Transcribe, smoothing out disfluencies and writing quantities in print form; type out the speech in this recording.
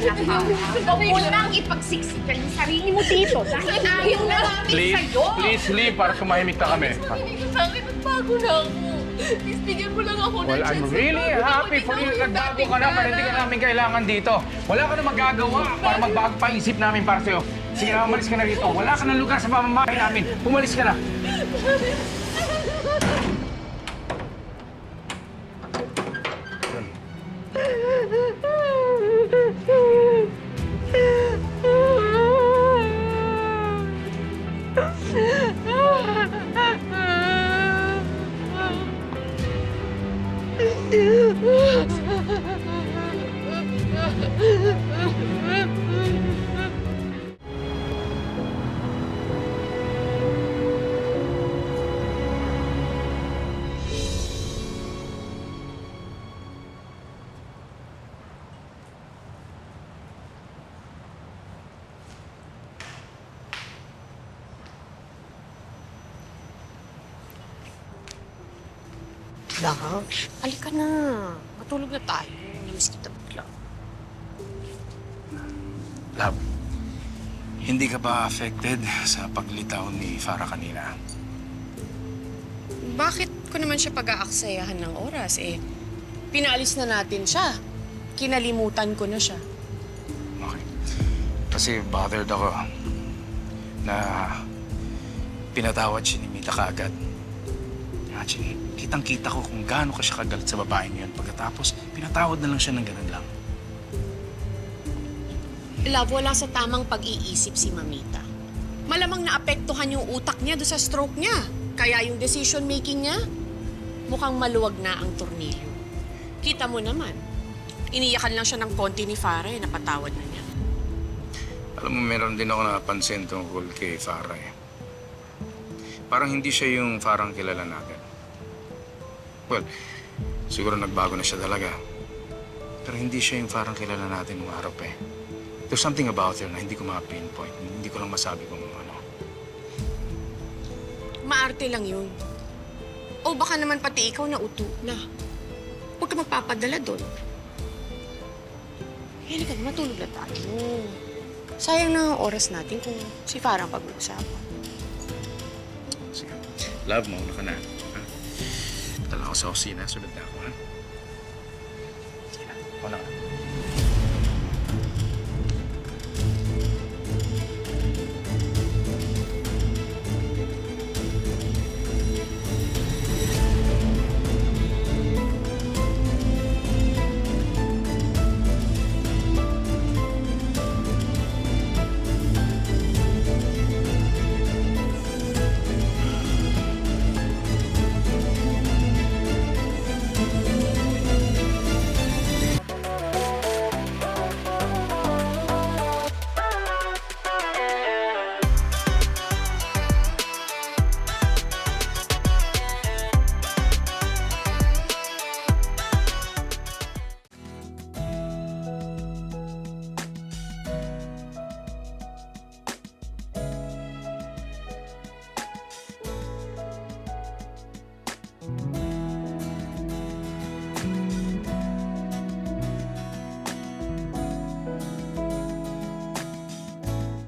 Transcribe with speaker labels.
Speaker 1: na, Farah. Huwag mo nang ipagsiksikan yung sarili mo dito dahil ayaw na namin sa'yo.
Speaker 2: Please leave para sumahimik na kami.
Speaker 3: Makinig ka sa akin at bago na ako. Please, bigyan mo lang ako ng
Speaker 2: Well, I'm
Speaker 3: chance.
Speaker 2: really happy for you. Nagbago ka na para hindi ka namin kailangan dito. Wala ka na magagawa para magbago pa isip namin para sa'yo. Sige na, umalis ka na rito. Wala ka na lugar sa pamamahay namin. Umalis ka na.
Speaker 1: Love, halika na. Matulog na tayo. Namiss kita bigla.
Speaker 4: Love, hindi ka ba affected sa paglitaw ni Farah kanina?
Speaker 1: Bakit ko naman siya pag-aaksayahan ng oras? Pinaalis na natin siya. Kinalimutan ko na siya.
Speaker 4: Okay. Kasi bothered ako na pinatawad si Mita kaagad. Actually, kitang-kita ko kung gaano ka siya kagalit sa babaeng yun. Pagkatapos, pinatawad na lang siya ng ganun lang.
Speaker 1: Love, wala sa tamang pag-iisip si Mamita. Malamang naapektuhan yung utak niya doon sa stroke niya. Kaya yung decision-making niya, mukhang maluwag na ang tornilyo. Kita mo naman, iniyakan lang siya ng konti ni Farah, napatawad na niya.
Speaker 4: Alam mo, meron din ako napansin tungkol kay Farah eh. Parang hindi siya yung Farah kilala natin. Well, siguro nagbago na siya talaga. Pero hindi siya yung Farah kilala natin nung araw pa eh. There's something about her na hindi ko ma-pinpoint. Hindi ko lang masabi kung ano.
Speaker 1: Maarte lang yun. O baka naman pati ikaw na uto na. Huwag ka magpapadala doon. Halika, matulog na tayo. Sayang na ang oras natin kung si Farah ang pag-uusapan.
Speaker 4: Sige. Love, mauna ka na. Ha? Dala ko sa kusina. Sunod na ako, ha? Sige na. Mauna ka na.